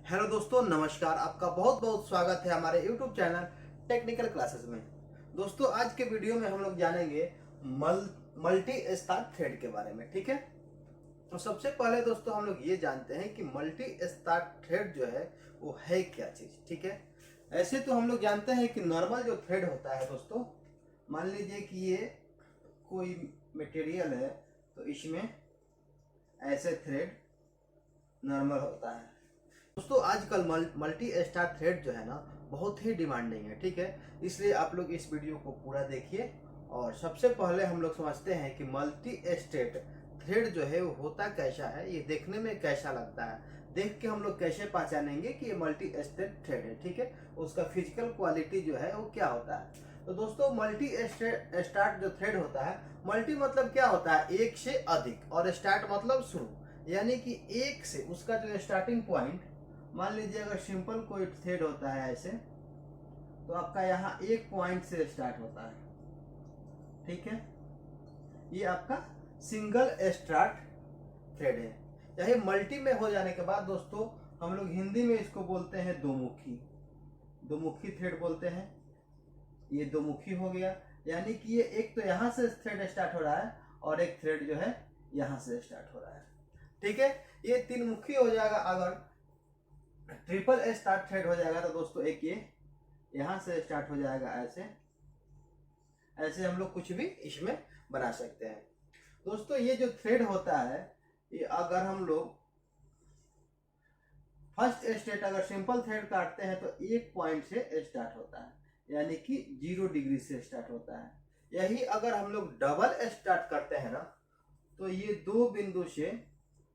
Hello दोस्तों, नमस्कार। आपका बहुत बहुत स्वागत है हमारे यूट्यूब चैनल टेक्निकल क्लासेस में। दोस्तों, आज के वीडियो में हम लोग जानेंगे मल्टी स्टार थ्रेड के बारे में। ठीक है, तो सबसे पहले दोस्तों हम लोग ये जानते हैं कि मल्टी स्टार थ्रेड जो है वो है क्या चीज़। ठीक है, ऐसे तो हम लोग जानते हैं कि नॉर्मल जो थ्रेड होता है दोस्तों, मान लीजिए कि ये कोई मटेरियल है तो इसमें ऐसे थ्रेड नॉर्मल होता है। दोस्तों, आजकल मल्टी स्टार थ्रेड जो है ना बहुत ही डिमांडिंग है। ठीक है, इसलिए आप लोग इस वीडियो को पूरा देखिए। और सबसे पहले हम लोग समझते हैं कि मल्टी स्टेट थ्रेड जो है वो होता कैसा है, ये देखने में कैसा लगता है, देख के हम लोग कैसे पहचानेंगे कि ये मल्टी स्टेट थ्रेड है। ठीक है, उसका फिजिकल क्वालिटी जो है वो क्या होता है। तो दोस्तों, मल्टी स्टार्ट जो थ्रेड होता है, मल्टी मतलब क्या होता है, एक से अधिक, और स्टार्ट मतलब शुरू, यानी कि एक से उसका जो स्टार्टिंग पॉइंट, मान लीजिए अगर सिंपल कोई थ्रेड होता है ऐसे, तो आपका यहाँ एक पॉइंट से स्टार्ट होता है। ठीक है, ये आपका सिंगल स्टार्ट थ्रेड है। यही मल्टी में हो जाने के बाद दोस्तों हम लोग हिंदी में इसको बोलते हैं दोमुखी, दोमुखी थ्रेड बोलते हैं। ये दोमुखी हो गया, यानी कि ये एक तो यहाँ से थ्रेड स्टार्ट हो रहा है और एक थ्रेड जो है यहाँ से स्टार्ट हो रहा है। ठीक है, ये तीन मुखी हो जाएगा। अगर ट्रिपल स्टार्ट थ्रेड हो जाएगा तो दोस्तों एक ये यहाँ से स्टार्ट हो जाएगा, ऐसे ऐसे हम लोग कुछ भी इसमें बना सकते हैं। दोस्तों, ये जो थ्रेड होता है, ये अगर हम लोग फर्स्ट स्टेट अगर सिंपल थ्रेड काटते हैं तो एक पॉइंट से स्टार्ट होता है, यानी कि 0 डिग्री से स्टार्ट होता है। यही अगर हम लोग डबल स्टार्ट करते हैं ना, तो ये दो बिंदु से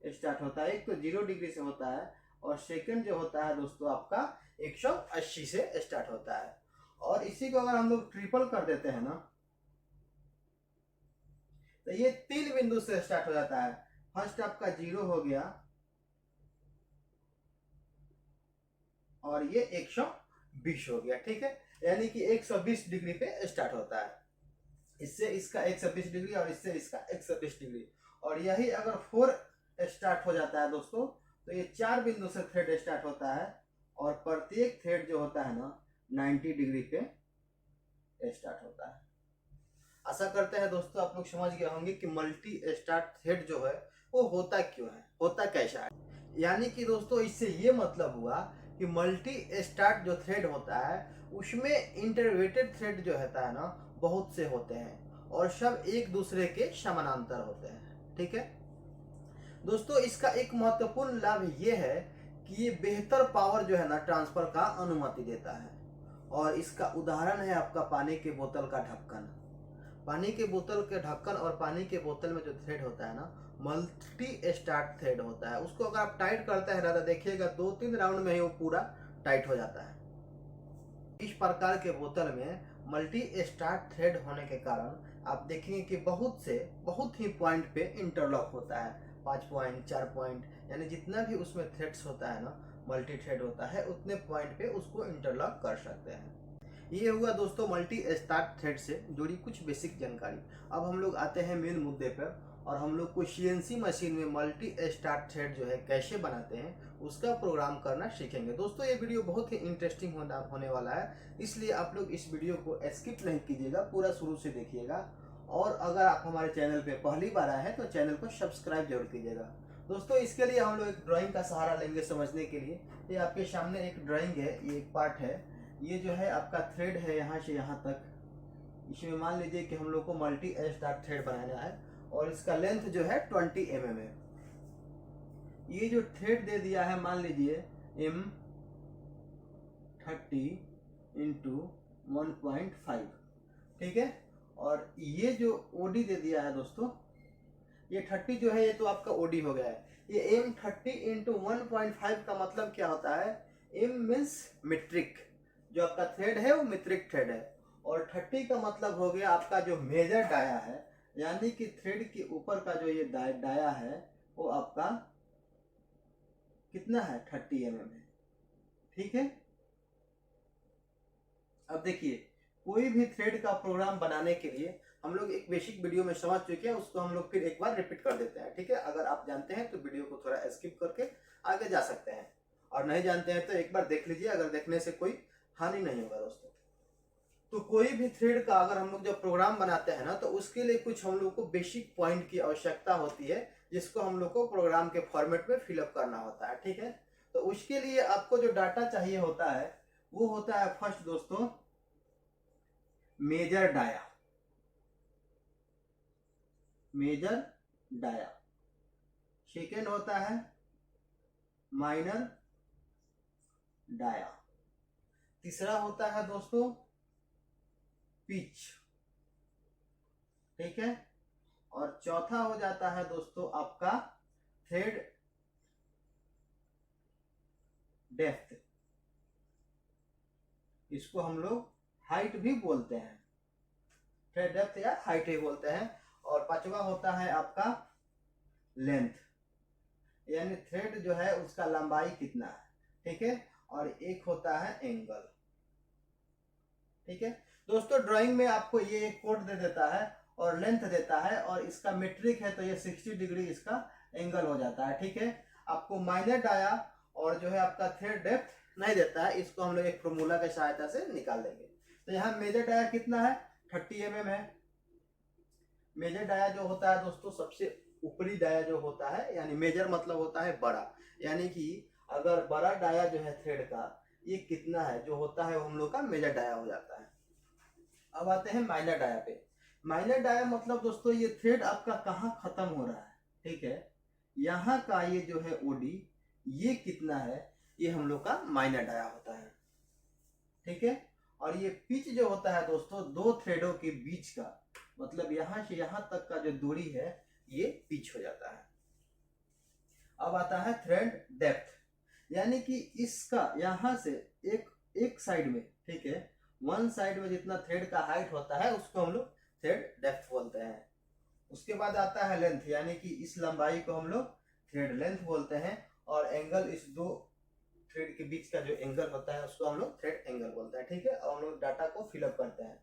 स्टार्ट होता है। एक तो 0 डिग्री से होता है और सेकंड जो होता है दोस्तों आपका 180 से स्टार्ट होता है। और इसी को अगर हम लोग ट्रिपल कर देते हैं ना, तो ये तीन बिंदु से स्टार्ट हो जाता है। फर्स्ट आपका 0 हो गया और ये 120 हो गया। ठीक है, यानी कि 120 डिग्री पे स्टार्ट होता है। इससे इसका 120 डिग्री और इससे इसका 120 डिग्री। और यही अगर 4 स्टार्ट हो जाता है दोस्तों, तो ये 4 बिंदु से थ्रेड स्टार्ट होता है और प्रत्येक थ्रेड जो होता है ना 90 डिग्री पे स्टार्ट होता है। आशा करते हैं दोस्तों आप लोग समझ गए होंगे कि मल्टी स्टार्ट थ्रेड जो है वो होता क्यों है, होता कैसा है। यानी कि दोस्तों इससे ये मतलब हुआ कि मल्टी स्टार्ट जो थ्रेड होता है उसमें इंटरवेटेड थ्रेड जो होता है ना बहुत से होते हैं और सब एक दूसरे के समानांतर होते हैं। ठीक है दोस्तों, इसका एक महत्वपूर्ण लाभ ये है कि ये बेहतर पावर जो है ना ट्रांसफर का अनुमति देता है। और इसका उदाहरण है आपका पानी के बोतल का ढक्कन। पानी के बोतल के ढक्कन और पानी के बोतल में जो थ्रेड होता है ना मल्टी स्टार्ट थ्रेड होता है। उसको अगर आप टाइट करते हैं ना तो देखिएगा 2-3 राउंड में ही वो पूरा टाइट हो जाता है। इस प्रकार के बोतल में मल्टी स्टार्ट थ्रेड होने के कारण आप देखेंगे कि बहुत ही पॉइंट पे इंटरलॉक होता है। 5 पॉइंट, 4 पॉइंट, यानी जितना भी उसमें थ्रेड्स होता है ना मल्टी थ्रेड होता है उतने पॉइंट पे उसको इंटरलॉक कर सकते हैं। ये हुआ दोस्तों मल्टी स्टार्ट थ्रेड से जुड़ी कुछ बेसिक जानकारी। अब हम लोग आते हैं मेन मुद्दे पर और हम लोग को सीएनसी मशीन में मल्टी स्टार्ट थ्रेड जो है कैसे बनाते हैं उसका प्रोग्राम करना सीखेंगे। दोस्तों, ये वीडियो बहुत ही इंटरेस्टिंग होने वाला है, इसलिए आप लोग इस वीडियो को स्किप नहीं कीजिएगा, पूरा शुरू से देखिएगा। और अगर आप हमारे चैनल पे पहली बार आए हैं तो चैनल को सब्सक्राइब जरूर कीजिएगा। दोस्तों, इसके लिए हम लोग एक ड्राइंग का सहारा लेंगे समझने के लिए। ये आपके सामने एक ड्राइंग है, ये एक पार्ट है। ये जो है आपका थ्रेड है यहाँ से यहाँ तक। इसमें मान लीजिए कि हम लोग को मल्टी स्टार्ट थ्रेड बनाना है और इसका लेंथ जो है 20 mm है। ये जो थ्रेड दे दिया है मान लीजिए M30 इंटू 1.5। ठीक है, और ये जो ओडी दे दिया है दोस्तों, ये 30 जो है ये तो आपका ओडी हो गया है। ये M30 इंटू 1.5 का मतलब क्या होता है, M मीन्स मीट्रिक, जो आपका थ्रेड है वो मीट्रिक थ्रेड है। और 30 का मतलब हो गया आपका जो मेजर डाया है, यानी कि थ्रेड के ऊपर का जो ये डाया है वो आपका कितना है, 30 mm है। ठीक है, अब देखिए कोई भी थ्रेड का प्रोग्राम बनाने के लिए हम लोग एक बेसिक वीडियो में समझ चुके हैं, उसको हम लोग फिर एक बार रिपीट कर देते हैं। ठीक है, अगर आप जानते हैं तो वीडियो को थोड़ा स्किप करके आगे जा सकते हैं। और नहीं जानते हैं तो एक बार देख लीजिए, अगर देखने से कोई हानि नहीं होगा दोस्तों। तो कोई भी थ्रेड का अगर हम लोग जब प्रोग्राम बनाते हैं ना, तो उसके लिए कुछ हम लोग को बेसिक पॉइंट की आवश्यकता होती है, जिसको हम लोग को प्रोग्राम के फॉर्मेट में फिलअप करना होता है, ठीक है। तो उसके लिए आपको जो डाटा चाहिए होता है वो होता है फर्स्ट दोस्तों मेजर डाया, मेजर डाया। सेकेंड होता है माइनर डाया। तीसरा होता है दोस्तों पिच, ठीक है। और चौथा हो जाता है दोस्तों आपका थ्रेड डेप्थ, इसको हम लोग हाइट भी बोलते हैं, थ्रेड डेप्थ या हाइट ही बोलते हैं। और पांचवा होता है आपका लेंथ, यानी थ्रेड जो है उसका लंबाई कितना है, ठीक है। और एक होता है एंगल, ठीक है दोस्तों। ड्राइंग में आपको ये एक कोड दे देता है और लेंथ देता है, और इसका मेट्रिक है तो ये 60 डिग्री इसका एंगल हो जाता है, ठीक है। आपको माइनर डाया और जो है आपका थ्रेड डेप्थ नहीं देता है, इसको हम लोग एक फॉर्मूला की सहायता से निकाल देंगे। तो यहाँ मेजर डाया कितना है, 30 mm है। मेजर डाया जो होता है दोस्तों सबसे ऊपरी डाया जो होता है, यानी मेजर मतलब होता है बड़ा, यानी कि अगर बड़ा डाया जो है थ्रेड का ये कितना है जो होता है वो हम लोग का मेजर डाया हो जाता है। अब आते हैं माइनर डाया पे। माइनर डाया मतलब दोस्तों ये थ्रेड आपका कहाँ खत्म हो रहा है, ठीक है। यहाँ का ये जो है ओडी ये कितना है, ये हम लोग का माइनर डाया होता है, ठीक है। और ये पिच जो होता है दोस्तों दो थ्रेडों के बीच का, मतलब यहां से यहां तक का जो दूरी है ये पिच हो जाता है। अब आता है थ्रेड डेप्थ, यानी कि इसका यहां से एक साइड में, ठीक है, वन साइड में जितना थ्रेड का हाइट होता है उसको हम लोग थ्रेड डेप्थ बोलते हैं। उसके बाद आता है लेंथ, यानी कि इस लंबाई को हम लोग थ्रेड लेंथ बोलते हैं। और एंगल, इस दो थ्रेड के बीच का जो एंगल होता है उसको हम लोग थ्रेड एंगल बोलते हैं, ठीक है। और हम लोग डाटा को फिलअप करते हैं।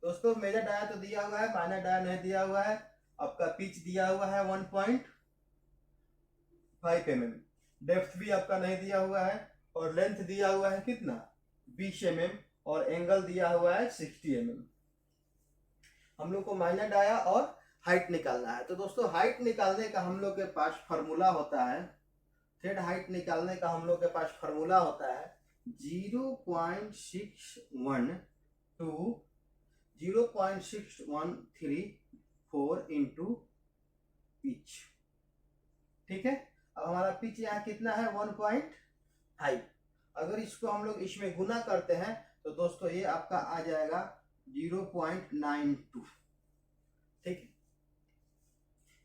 दोस्तों मेजर डाया तो दिया हुआ है, माइनर डाया नहीं दिया हुआ है। आपका पिच दिया हुआ है 1.5 mm, डेप्थ भी आपका नहीं दिया हुआ है, और लेंथ दिया हुआ है कितना 20 mm, और एंगल दिया हुआ है 60 mm। हम लोग को माइनर डाया और हाइट निकालना है। तो दोस्तों हाइट निकालने का हम लोग के पास फॉर्मूला होता है, थ्रेड हाइट निकालने का हम लोग के पास फॉर्मूला होता है 0.612 0.6134 इंटू पिच, ठीक है। अब हमारा पिच यहाँ कितना है 1.5। अगर इसको हम लोग इसमें गुना करते हैं तो दोस्तों ये आपका आ जाएगा 0.92, ठीक है।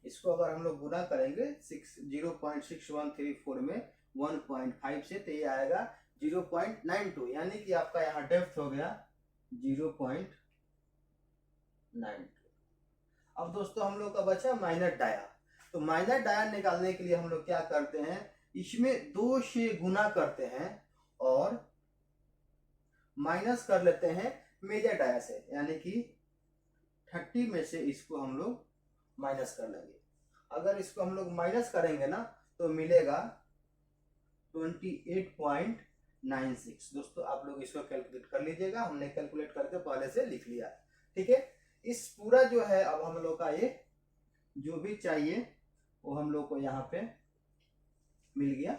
इसको अगर हम लोग गुना करेंगे 0.6134 में 1.5 से, तो ये आएगा 0.92, यानी कि आपका यहाँ डेप्थ हो गया 0.92। अब दोस्तों हम लोग का बचा माइनर डाया। तो माइनर डाया निकालने के लिए हम लोग क्या करते हैं, इसमें 2 से गुना करते हैं और माइनस कर लेते हैं मेजर डाया से, यानी कि 30 में से इसको हम लोग माइनस कर लेंगे। अगर इसको हम लोग माइनस करेंगे ना तो मिलेगा 28.96। दोस्तों आप लोग इसको कैलकुलेट कर लीजिएगा, हमने कैलकुलेट करके पहले से लिख लिया, ठीक है। इस पूरा जो है अब हम लोग का ये जो भी चाहिए वो हम लोग को यहाँ पे मिल गया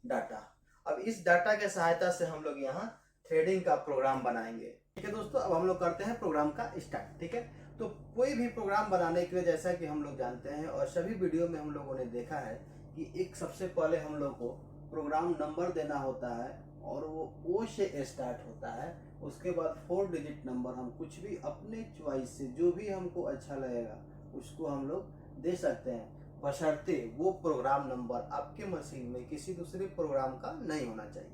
डाटा। अब इस डाटा के सहायता से हम लोग यहाँ थ्रेडिंग का प्रोग्राम बनाएंगे, ठीक है दोस्तों। अब हम लोग करते हैं प्रोग्राम का स्टार्ट, ठीक है। तो कोई भी प्रोग्राम बनाने के लिए जैसा कि हम लोग जानते हैं और सभी वीडियो में हम लोगों ने देखा है कि एक सबसे पहले हम लोग को प्रोग्राम नंबर देना होता है और वो ओ से स्टार्ट होता है। उसके बाद 4 डिजिट नंबर हम कुछ भी अपने चॉइस से जो भी हमको अच्छा लगेगा उसको हम लोग दे सकते हैं, बशर्ते वो प्रोग्राम नंबर आपके मशीन में किसी दूसरे प्रोग्राम का नहीं होना चाहिए,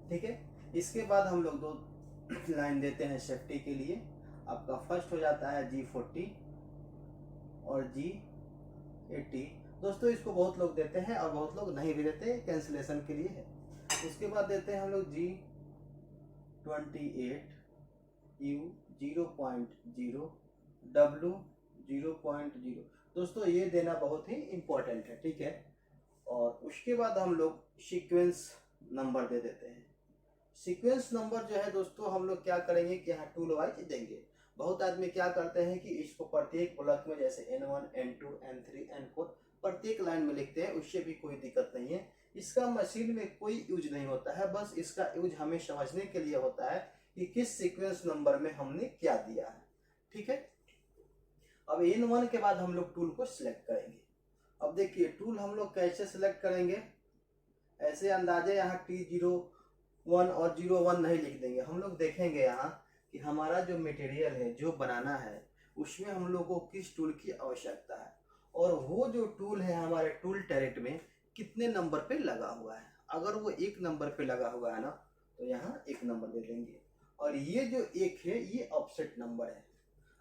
ठीक है। इसके बाद हम लोग 2 लाइन देते हैं सेफ्टी के लिए। आपका फर्स्ट हो जाता है G40 और G80। दोस्तों इसको बहुत लोग देते हैं और बहुत लोग नहीं भी देते, कैंसिलेशन के लिए है। उसके बाद देते हैं हम लोग G28, U 0.0, W 0.0। दोस्तों ये देना बहुत ही इम्पोर्टेंट है, ठीक है। और उसके बाद हम लोग सीक्वेंस नंबर दे देते हैं। सीक्वेंस नंबर जो है दोस्तों हम लोग क्या करेंगे कि यहाँ टूल वाइज देंगे। बहुत आदमी क्या करते हैं कि इसको प्रत्येक ब्लॉक में जैसे N1, N2, N3, N4 प्रत्येक लाइन में लिखते हैं, उससे भी कोई दिक्कत नहीं है। इसका मशीन में कोई यूज नहीं होता है, बस इसका यूज हमें समझने के लिए होता है कि किस सीक्वेंस नंबर में हमने क्या दिया है। ठीक है, अब N1 के बाद हम लोग टूल को सिलेक्ट करेंगे। अब देखिए टूल हम लोग कैसे सिलेक्ट करेंगे, ऐसे अंदाजे यहाँ T01 और 01 नहीं लिख देंगे। हम लोग देखेंगे यहाँ कि हमारा जो मटेरियल है जो बनाना है उसमें हम लोग को किस टूल की आवश्यकता है, और वो जो टूल है हमारे टूल टैरेट में कितने नंबर पे लगा हुआ है। अगर वो 1 नंबर पे लगा हुआ है ना तो यहाँ 1 नंबर दे देंगे, और ये जो 1 है ये ऑफसेट नंबर है।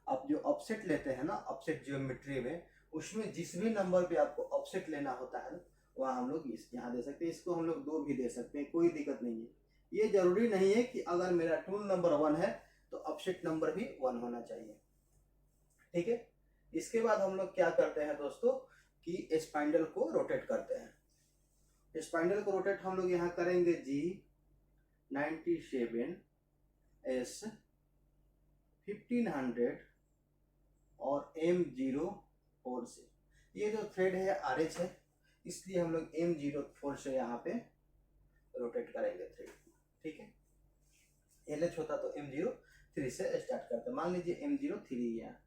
आप जो ऑफसेट लेते हैं ना ऑफसेट ज्योमेट्री में, उसमें जिस भी नंबर पे आपको ऑफसेट लेना होता है ना वहाँ हम लोग यहाँ दे सकते हैं। इसको हम लोग 2 भी दे सकते हैं, कोई दिक्कत नहीं है। ये जरूरी नहीं है कि अगर मेरा टूल नंबर 1 है तो ऑफसेट नंबर भी 1 होना चाहिए। ठीक है, इसके बाद हम लोग क्या करते हैं दोस्तों कि स्पाइंडल को रोटेट करते हैं। स्पाइंडल को रोटेट हम लोग यहाँ करेंगे G97 S 1500 और M04 से। ये जो थ्रेड है RH है, इसलिए हम लोग M04 से यहाँ पे रोटेट करेंगे थ्रेड। ठीक है, LH होता तो M03 से स्टार्ट करते। मान लीजिए M03 है,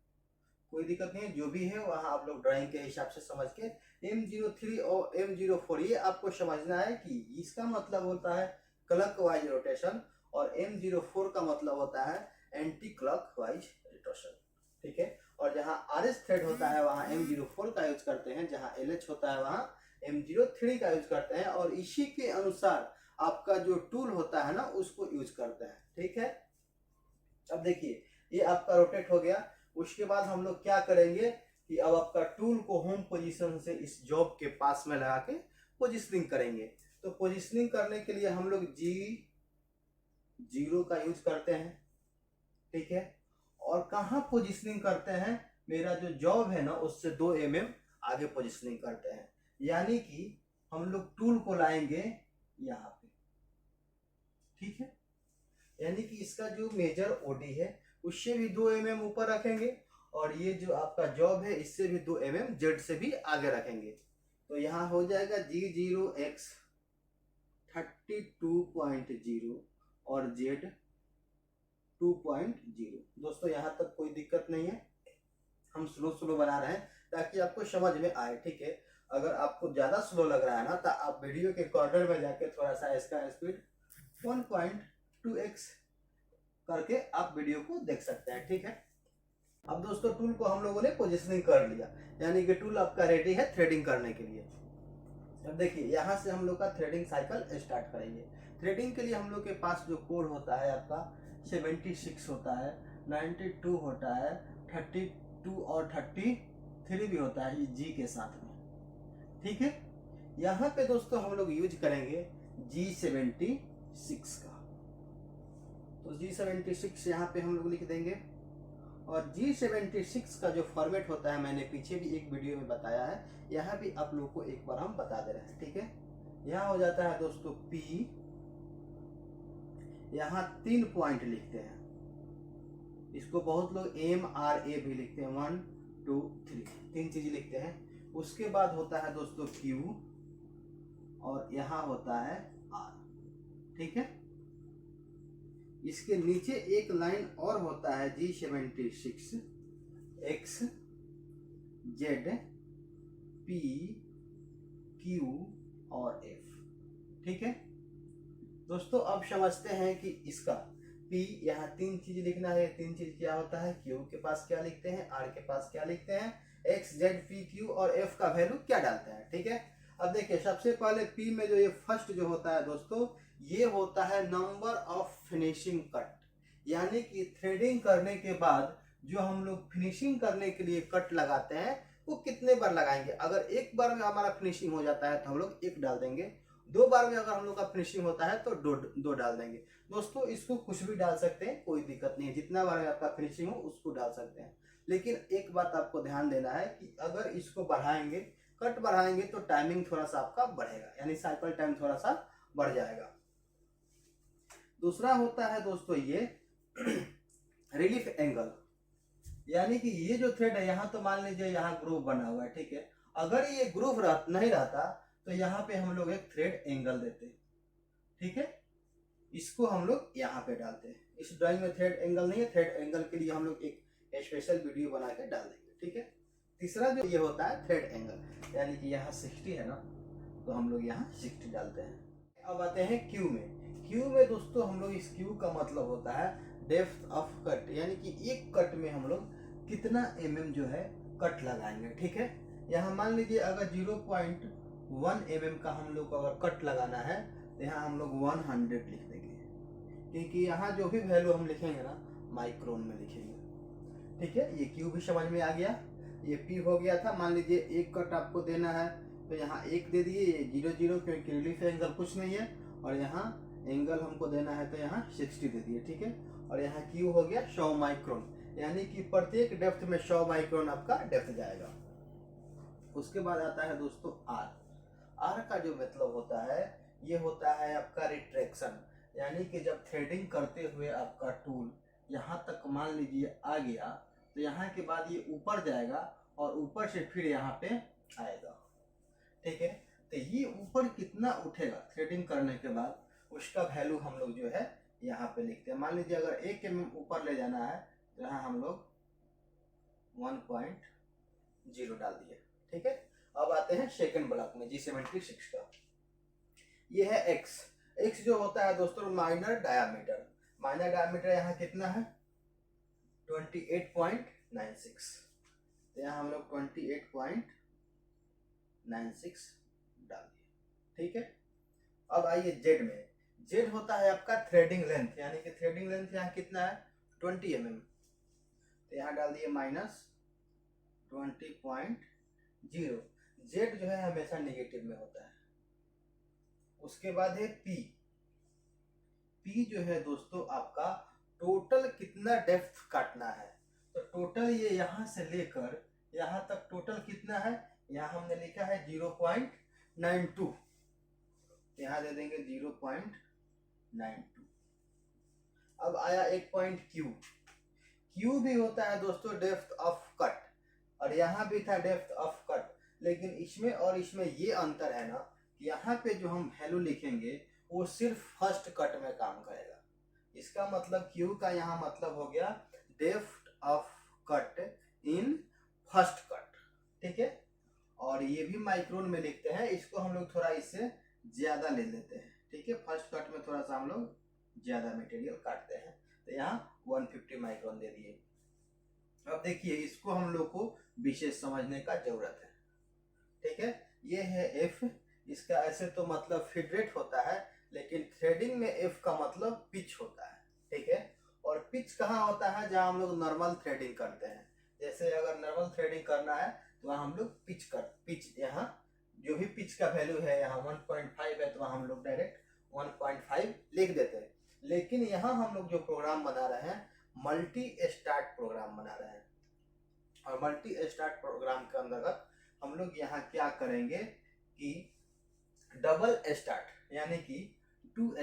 कोई दिक्कत नहीं है, जो भी है वहाँ आप लोग ड्राइंग के हिसाब से समझ के M03 और M04 ये आपको समझना है कि इसका मतलब होता है क्लॉक वाइज रोटेशन और M04 का मतलब होता है एंटी क्लॉक वाइज रोटेशन। ठीक है, और जहाँ RS थ्रेड होता है वहाँ M04 का यूज करते हैं, जहाँ LH होता है वहाँ M03 का यूज करते हैं, और इसी के अनुसार आपका जो टूल होता है ना उसको यूज करते हैं। ठीक है, अब देखिए ये आपका रोटेट हो गया। उसके बाद हम लोग क्या करेंगे कि अब आपका टूल को होम पोजीशन से इस जॉब के पास में लगा के पोजीशनिंग करेंगे। तो पोजीशनिंग करने के लिए हम लोग G0 का यूज करते हैं। ठीक है, और कहाँ पोजीशनिंग करते हैं, मेरा जो जॉब है ना उससे 2 mm आगे पोजीशनिंग करते हैं, यानी कि हम लोग टूल को लाएंगे यहाँ पे। ठीक है, यानी कि इसका जो मेजर OD है उससे भी 2 mm ऊपर रखेंगे, और ये जो आपका जॉब है इससे भी 2 mm जेड से भी आगे रखेंगे। तो यहाँ हो जाएगा G0X 32.0 और Z 2.0। दोस्तों यहाँ तक कोई दिक्कत नहीं है, हम स्लो बना रहे हैं ताकि आपको समझ में आए। ठीक है, अगर आपको ज्यादा स्लो लग रहा है ना तो आप वीडियो के कॉर्नर में जाके थोड़ा सा इसका स्पीड 1.2x करके आप वीडियो को देख सकते हैं। ठीक है, अब दोस्तों टूल को हम लोगों ने पोजीशनिंग कर लिया, यानी कि टूल आपका रेडी है थ्रेडिंग करने के लिए। अब देखिए यहाँ से हम लोग का थ्रेडिंग साइकिल स्टार्ट करेंगे। थ्रेडिंग के लिए हम लोग के पास जो कोड होता है आपका 76 होता है, 92 होता है, 32 और 33 भी होता है जी के साथ में। ठीक है, यहाँ पे दोस्तों हम लोग यूज करेंगे G76 का। तो G76 यहाँ पे हम लोग लिख देंगे, और G76 का जो फॉर्मेट होता है मैंने पीछे भी एक वीडियो में बताया है, यहाँ भी आप लोग को एक बार हम बता दे रहे हैं। ठीक है, यहाँ हो जाता है दोस्तों P, यहाँ 3 पॉइंट लिखते हैं, इसको बहुत लोग MRA भी लिखते हैं, 1 2 3 चीज लिखते हैं। उसके बाद होता है दोस्तों Q, और यहाँ होता है R। ठीक है, इसके नीचे एक लाइन और होता है G76 X Z P Q और F। ठीक है दोस्तों, अब समझते हैं कि इसका P यहाँ 3 चीज लिखना है। 3 चीज क्या होता है, Q के पास क्या लिखते हैं, R के पास क्या लिखते हैं, X Z P Q और F का वैल्यू क्या डालते हैं। ठीक है, अब देखिए सबसे पहले P में जो ये फर्स्ट जो होता है दोस्तों, ये होता है नंबर ऑफ फिनिशिंग कट, यानी कि थ्रेडिंग करने के बाद जो हम लोग फिनिशिंग करने के लिए कट लगाते हैं वो कितने बार लगाएंगे। अगर एक बार में हमारा फिनिशिंग हो जाता है तो हम लोग 1 डाल देंगे, 2 बार में अगर हम लोग का फिनिशिंग होता है तो 2 डाल देंगे। दोस्तों इसको कुछ भी डाल सकते हैं, कोई दिक्कत नहीं है, जितना बार में आपका फिनिशिंग हो उसको डाल सकते हैं। लेकिन एक बात आपको ध्यान देना है कि अगर इसको बढ़ाएंगे कट बढ़ाएंगे तो टाइमिंग थोड़ा सा आपका बढ़ेगा, यानी साइकिल टाइम थोड़ा सा बढ़ जाएगा। दूसरा होता है दोस्तों ये रिलीफ एंगल, यानी कि ये जो थ्रेड है यहाँ तो मान लीजिए यहाँ ग्रूव बना हुआ है, ठीक है, अगर ये ग्रूव नहीं रहता तो यहाँ पे हम लोग एक थ्रेड एंगल देते, ठीक है, इसको हम लोग यहाँ पे डालते हैं। इस ड्राइंग में थ्रेड एंगल नहीं है, थ्रेड एंगल के लिए हम लोग एक स्पेशल वीडियो बना के डाल देंगे, ठीक है। तीसरा जो ये होता है थ्रेड एंगल, यानी कि यहाँ 60 है ना, तो हम लोग यहाँ 60 डालते हैं। अब आते हैं क्यू में। क्यू में दोस्तों हम लोग इस क्यू का मतलब होता है डेप्थ ऑफ कट, यानी कि एक कट में हम लोग कितना जो है कट लगाएंगे, ठीक है। यहाँ मान लीजिए अगर 0.1 का हम लोग को अगर कट लगाना है तो यहाँ हम लोग 100 लिख देंगे, क्योंकि यहाँ जो भी वैल्यू हम लिखेंगे ना माइक्रोन में लिखेंगे, ठीक है। ये क्यू भी समझ में आ गया। ये पी हो गया था, मान लीजिए एक कट आपको देना है तो यहाँ 1 दे दिए, ये 0 क्योंकि रिलीफ एंगल कुछ नहीं है, और यहाँ एंगल हमको देना है तो यहाँ 60 दे दिए, ठीक है। और यहाँ क्यू हो गया 100 माइक्रोन, यानी कि प्रत्येक डेप्थ में 100 माइक्रोन आपका डेप्थ जाएगा। उसके बाद आता है दोस्तों आर। आर का जो मतलब होता है ये होता है आपका रिट्रैक्शन, यानी कि जब थ्रेडिंग करते हुए आपका टूल यहाँ तक मान लीजिए आ गया तो यहाँ के बाद ये ऊपर जाएगा और ऊपर से फिर यहाँ पे आएगा, ठीक है। तो ये ऊपर कितना उठेगा थ्रेडिंग करने के बाद, उसका वैल्यू हम लोग जो है यहाँ पे लिखते हैं। मान लीजिए अगर 1 mm ऊपर ले जाना है तो यहाँ हम लोग 1.0 डाल दिए, ठीक है। अब आते हैं सेकंड ब्लॉक में G76 का। ये है एक्स। एक्स जो होता है दोस्तों माइनर डायामीटर। माइनर डायामीटर यहाँ कितना है 28.96, तो यहाँ हम लोग 28.96 डाल दिए, ठीक है। अब आइए जेड में। जेड होता है आपका थ्रेडिंग लेंथ, यानी कि थ्रेडिंग लेंथ यहाँ कितना है 20 mm, तो यहाँ डाल दिए -20.0। जेड जो है हमेशा नेगेटिव में होता है। उसके बाद है पी। पी जो है दोस्तों आपका टोटल कितना डेप्थ काटना है, तो टोटल ये यहाँ से लेकर यहाँ तक टोटल कितना है, यहाँ हमने लिखा है 0.92, यहाँ दे देंगे 0.92। अब आया एक पॉइंट क्यू। क्यू भी होता है दोस्तों डेप्थ ऑफ कट, और यहाँ भी था डेप्थ ऑफ कट, लेकिन इसमें और इसमें ये अंतर है ना कि यहाँ पे जो हम वैल्यू लिखेंगे वो सिर्फ फर्स्ट कट में काम करेगा। इसका मतलब क्यू का यहाँ मतलब हो गया depth of cut in first cut, ठीक है। और ये भी माइक्रोन में लिखते हैं, इसको हम लोग थोड़ा इससे ज्यादा ले लेते हैं, ठीक है। फर्स्ट कट में थोड़ा सा हम लोग ज्यादा मटेरियल काटते हैं, तो यहाँ 150 माइक्रोन दे दिए। अब देखिए इसको हम लोग को विशेष समझने का जरूरत है, ठीक है। ये है एफ, इसका ऐसे तो मतलब फीड रेट होता है, लेकिन थ्रेडिंग में एफ का मतलब पिच होता है, ठीक है। और पिच कहाँ होता है, जहाँ हम लोग नॉर्मल थ्रेडिंग करते हैं। जैसे अगर नॉर्मल थ्रेडिंग करना है तो वहाँ हम लोग पिच यहाँ जो भी पिच का वैल्यू है यहाँ 1.5 है, तो वहाँ हम लोग डायरेक्ट 1.5 लिख देते हैं। लेकिन यहाँ हम लोग जो प्रोग्राम बना रहे हैं मल्टी स्टार्ट प्रोग्राम बना रहे हैं, और मल्टी स्टार्ट प्रोग्राम के अंतर्गत हम लोग यहाँ क्या करेंगे कि डबल स्टार्ट यानी कि 2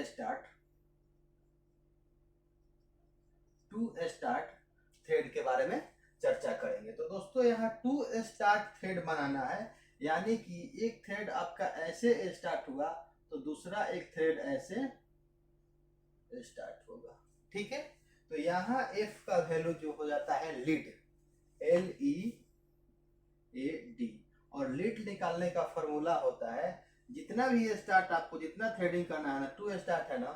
स्टार्ट थ्रेड के बारे में चर्चा करेंगे। तो दोस्तों यहाँ 2 स्टार्ट थ्रेड बनाना है, यानी कि एक थ्रेड आपका ऐसे स्टार्ट हुआ तो दूसरा एक थ्रेड ऐसे स्टार्ट होगा, ठीक है। तो यहाँ एफ का वैल्यू जो हो जाता है लीड, LEAD, और लीड निकालने का फॉर्मूला होता है जितना भी स्टार्ट आपको जितना थ्रेडिंग करना है ना 2 स्टार्ट है ना,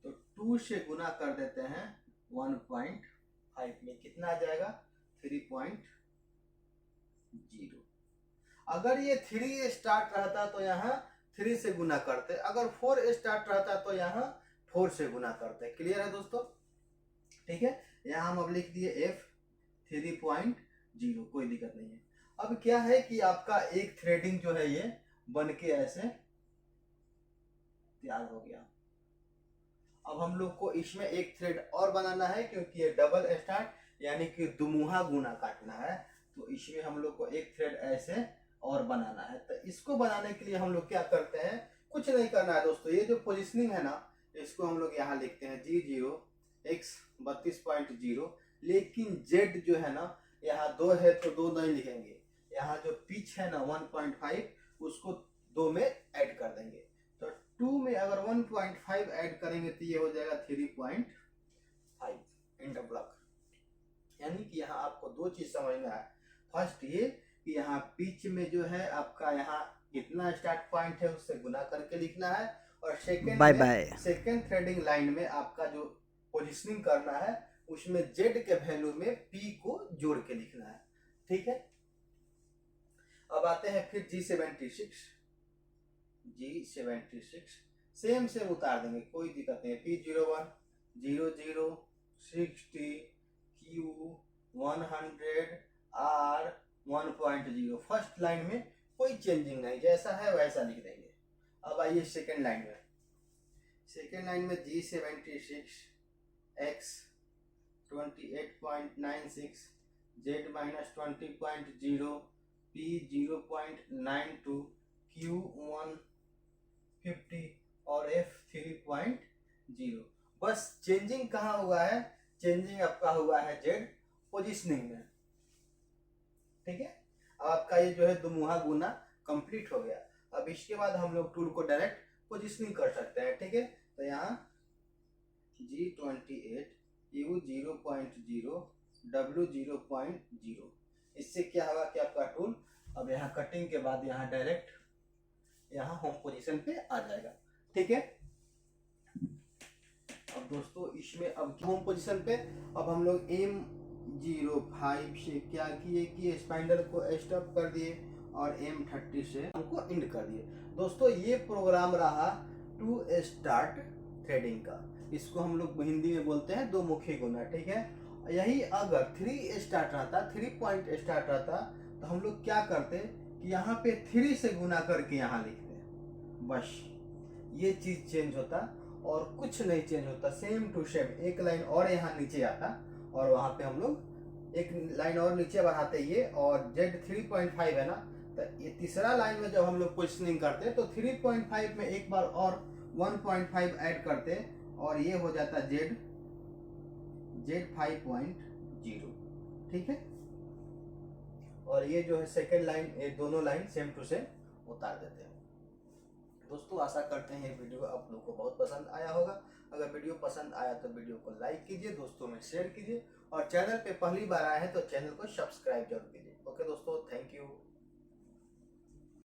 तो 2 से गुना कर देते हैं 1.5 में, कितना आ जाएगा 3.0। अगर ये 3 स्टार्ट रहता तो यहाँ 3 से गुना करते, अगर 4 स्टार्ट रहता तो यहाँ 4 से गुना करते। क्लियर है दोस्तों, ठीक है। यहाँ हम अब लिख दिए एफ 3.0, कोई दिक्कत नहीं है। अब क्या है कि आपका एक थ्रेडिंग जो है ये बन के ऐसे तैयार हो गया। अब हम लोग को इसमें एक थ्रेड और बनाना है, क्योंकि ये डबल स्टार्ट यानी कि दुमुहा गुना काटना है, तो इसमें हम लोग को एक थ्रेड ऐसे और बनाना है। तो इसको बनाने के लिए हम लोग क्या करते हैं, कुछ नहीं करना है दोस्तों। ये जो पोजिशनिंग है ना, इसको हम लोग यहाँ लिखते हैं G0 x 32.0, लेकिन Z जो है ना यहाँ 2 है तो 2 नहीं लिखेंगे, यहाँ जो पिच है ना 1.5 उसको 2 में ऐड कर देंगे। तो 2 में अगर 1.5 ऐड करेंगे तो ये हो जाएगा 3.5 इंटर ब्लॉक। यानी कि यहाँ आपको दो चीज समझ में आया। फर्स्ट ये कि यहाँ पिच में जो है आपका यहाँ कितना स्टार्ट पॉइंट है उससे गुना करके लिखना है, और सेकेंड थ्रेडिंग लाइन में आपका जो पोजिशनिंग करना है उसमें जेड के वैल्यू में पी को जोड़ के लिखना है। ठीक है, अब आते हैं फिर G76 सेम उतार देंगे, कोई दिक्कत नहीं है। P01 00 60 Q 100 R 1.0, first line में कोई चेंजिंग नहीं, जैसा है वैसा लिख देंगे। अब आइए सेकेंड लाइन में। सेकेंड लाइन में G76 X 28.96 Z -20.0 P 0.92 Q 150 और F 3.0। बस चेंजिंग कहाँ हुआ है, चेंजिंग आपका हुआ है जेड पोजिशनिंग में। ठीक है, अब आपका ये जो है दुमुहा गुना कंप्लीट हो गया। अब इसके बाद हम लोग टूल को डायरेक्ट पोजिशनिंग कर सकते हैं। ठीक है, तो यहाँ G28 U 0.0 W 0.0, इससे क्या होगा कि आपका टूल अब यहाँ कटिंग के बाद यहाँ डायरेक्ट यहाँ होम पोजीशन पे आ जाएगा। ठीक है, अब दोस्तों इसमें अब होम पोजीशन पे अब हम लोग M05 से क्या किए कि स्पाइंडल को स्टॉप कर दिए और M30 से हमको इंड कर दिए। दोस्तों ये प्रोग्राम रहा टू स्टार्ट थ्रेडिंग का, इसको हम लोग हिंदी में बोलते हैं दो मुखी गुना। ठीक है, यही अगर 3 स्टार्ट रहता, 3 पॉइंट स्टार्ट रहता तो हम लोग क्या करते कि यहाँ पे 3 से गुना करके यहाँ लिखते, बस ये चीज चेंज होता और कुछ नहीं चेंज होता, सेम टू सेम। एक लाइन और यहाँ नीचे आता और वहां पे हम लोग एक लाइन और नीचे बढ़ाते ये, और Z 3.5 है ना, तो ये तीसरा लाइन में जब हम लोग पोजिशनिंग करते तो 3.5 में एक बार और 1.5 ऐड करते और ये हो जाता Z 5.0। ठीक है, और ये जो है सेकेंड लाइन, ये दोनों लाइन सेम टू सेम उतार देते हैं। दोस्तों आशा करते हैं ये वीडियो आप लोगों को बहुत पसंद आया होगा। अगर वीडियो पसंद आया तो वीडियो को लाइक कीजिए, दोस्तों में शेयर कीजिए, और चैनल पे पहली बार आए हैं तो चैनल को सब्सक्राइब जरूर कीजिए। ओके दोस्तों, थैंक यू।